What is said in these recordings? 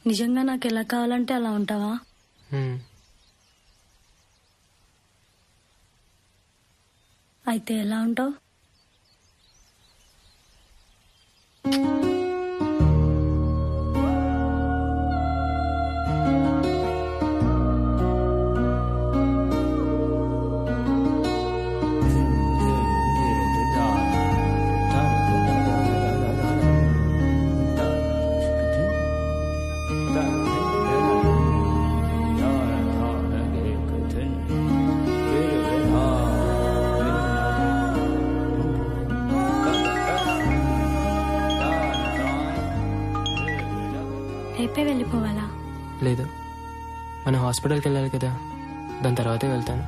నిజంగా నాకు ఎలా కావాలంటే అలా ఉంటావా? అయితే ఎలా ఉంటావు? రేపే వెళ్ళిపోవాలా? లేదు, మనం హాస్పిటల్కి వెళ్ళాలి కదా, దాని తర్వాతే వెళ్తాను.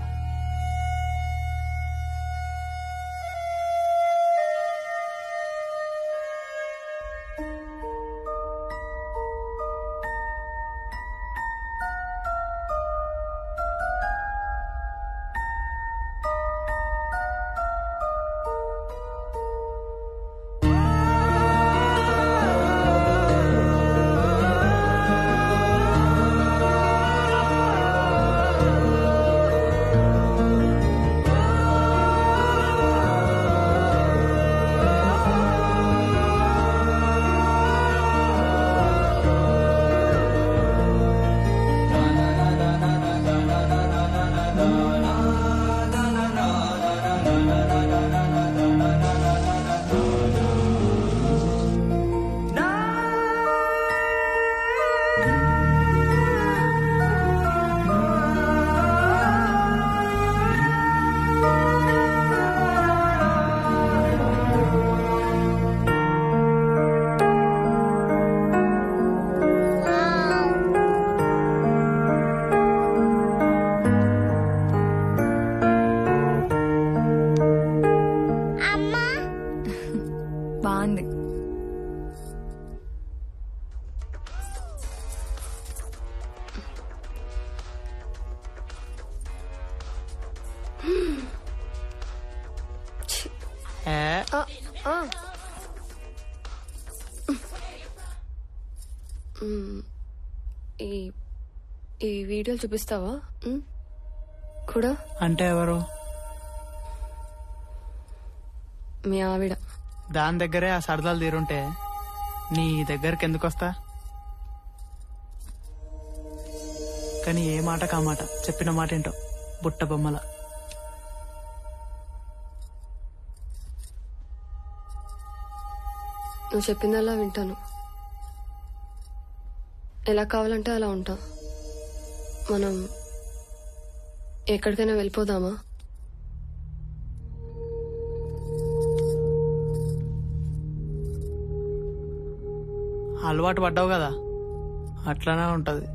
బాగుంది. ఈ వీడియోలు చూపిస్తావా కూడా? అంటే ఎవరు? మీ ఆవిడ. దాని దగ్గరే ఆ సరదాలు తీరుంటే నీ దగ్గరికి ఎందుకు వస్తా? కానీ ఏ మాట కామాట చెప్పిన మాట ఏంటో బుట్ట బొమ్మల. నువ్వు చెప్పిందల్లా వింటాను. ఎలా కావాలంటే అలా ఉంటా. మనం ఎక్కడికైనా వెళ్ళిపోదామా? అలవాటు పడ్డావు కదా, అట్లానే ఉంటది.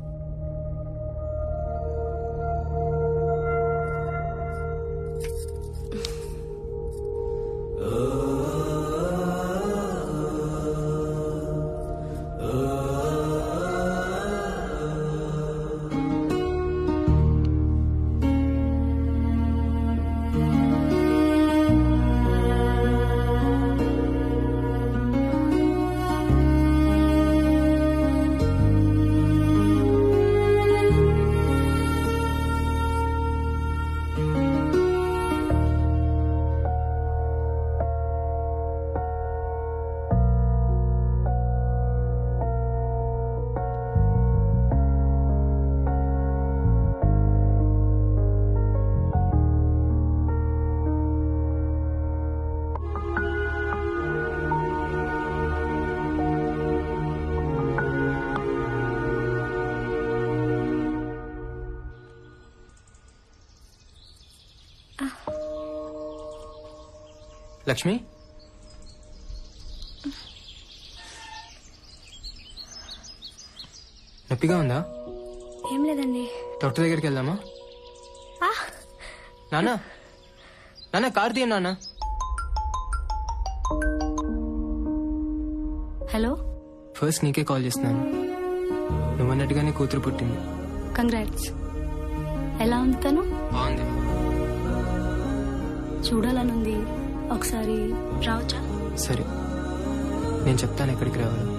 లక్ష్మి, నొప్పిగా ఉందా? ఏం లేదండి. డాక్టర్ దగ్గరికి వెళ్దామా? నాన్న నాన్న కార్ తీయ నాన్న. హలో, ఫస్ట్ నీకే కాల్ చేస్తున్నాను. నువ్వన్నట్టుగానే కూతురు పుట్టింది. కంగ్రాట్స్. ఎలా ఉంది తను? బాగుంది. చూడాలనుంది, ఒకసారి రావచ్చా? సరే, నేను చెప్తాను ఎక్కడికి రావాలి.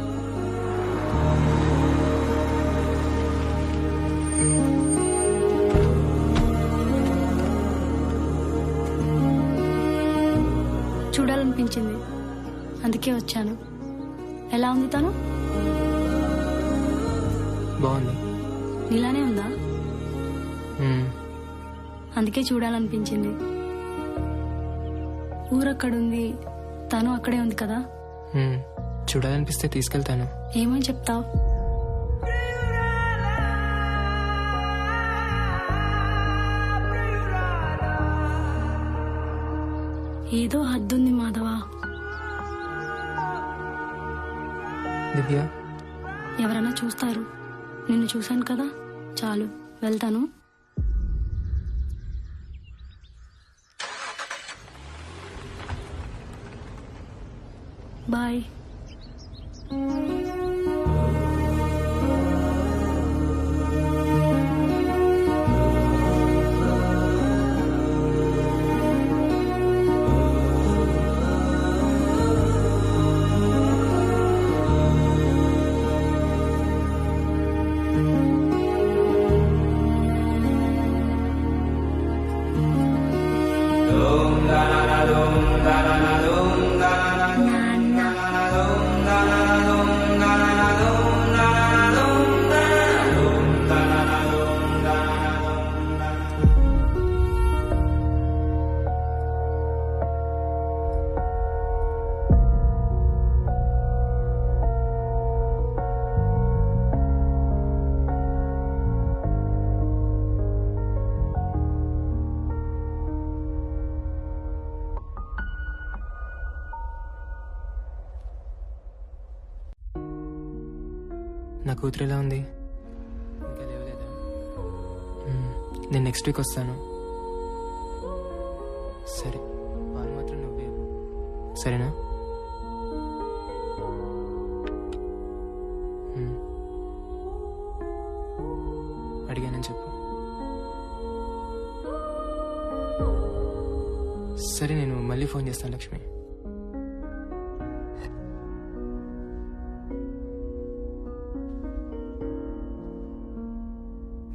చూడాలనిపించింది, అందుకే వచ్చాను. ఎలా ఉంది తను? బాగుంది. నీలానే ఉందా? మ్మ్. అందుకే చూడాలనిపించింది. ఊరక్కడుంది, తను అక్కడే ఉంది కదా. మ్మ్. చూడాలనిపిస్తే తీసుకెళ్తాను. ఏమని చెప్తావు? ఏదో హద్దుంది మాధవ. దివ్య, ఎవరైనా చూస్తారు. నిన్ను చూశాను కదా, చాలు. వెళ్తాను. బాయ్. నా కూతురు ఎలా ఉంది? మ్మ్. నేను నెక్స్ట్ వీక్ వస్తాను. సరే, వాళ్ళు మాత్రం నువ్వే. సరేనా? మ్మ్. అడిగానని చెప్పు. సరే, నేను మళ్ళీ ఫోన్ చేస్తాను లక్ష్మి.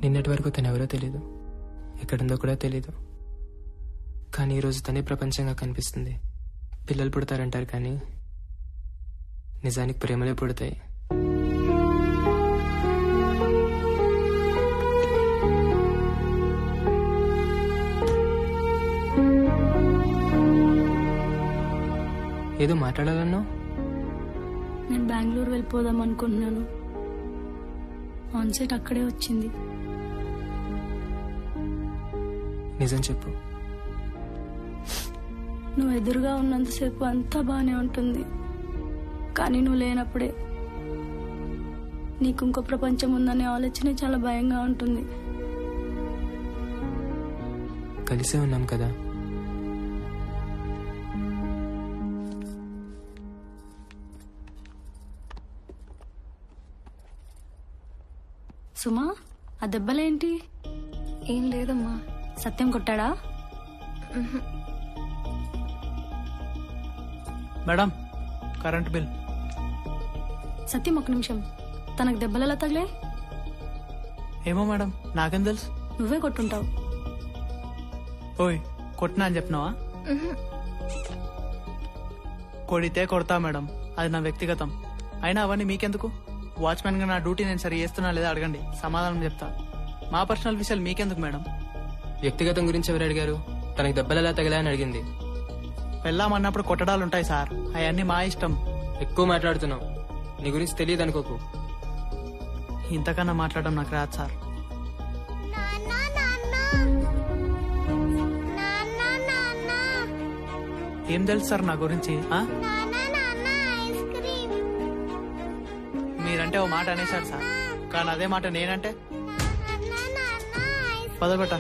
నిన్నటి వరకు తను ఎవరో తెలీదు, ఎక్కడుందో కూడా తెలీదు. కానీ ఈరోజు తనే ప్రపంచంగా కనిపిస్తుంది. పిల్లలు పుడతారంటారు, కానీ నిజానికి ప్రేమలే పుడతాయి. ఏదో మాట్లాడాలన్నావు? నేను బెంగళూరు వెళ్ళిపోదాం అనుకుంటున్నాను. ఆన్సెట్ అక్కడే వచ్చింది. నిజం చెప్పు. నువ్వు ఎదురుగా ఉన్నంతసేపు అంతా బానే ఉంటుంది, కానీ నువ్వు లేనప్పుడే నీకు ఇంకో ప్రపంచం ఉందనే ఆలోచనే చాలా భయంగా ఉంటుంది. కలిసే ఉన్నాం కదా. సుమా, ఆ దెబ్బలేంటి? ఏం లేదమ్మా. సత్యం కొట్టాడా? Madam, current bill. సత్యం, ఒక నిమిషం. తనకు దెబ్బలు ఎలా తగిలే? ఏమో మేడం, నాకేం తెలుసు. నువ్వే కొట్టుంటావు. ఓయ్, కొట్టినా అని చెప్పినావా? కొడితే కొడతా మేడం, అది నా వ్యక్తిగతం. అయినా అవన్నీ మీకెందుకు? వాచ్మెన్ గా నా డ్యూటీ నేను సరి చేస్తున్నా లేదా అడగండి, సమాధానం చెప్తా. మా పర్సనల్ విషయాలు మీకెందుకు మేడం? వ్యక్తిగతం గురించి ఎవరు అడిగారు? తనకి దెబ్బలు ఎలా తగిలా అని అడిగింది. పెళ్ళామన్నప్పుడు కొట్టడాలు ఉంటాయి సార్, అవన్నీ మా ఇష్టం. ఎక్కువ మాట్లాడుతున్నావు. నీ గురించి తెలియదు అనుకోకు. ఇంతకన్నా మాట్లాడడం నాకు రాదు సార్. ఏం తెలుసు సార్ నా గురించి? మీరంటే ఓ మాట అనేసారు సార్, కానీ అదే మాట నేనంటే పదబెట్ట.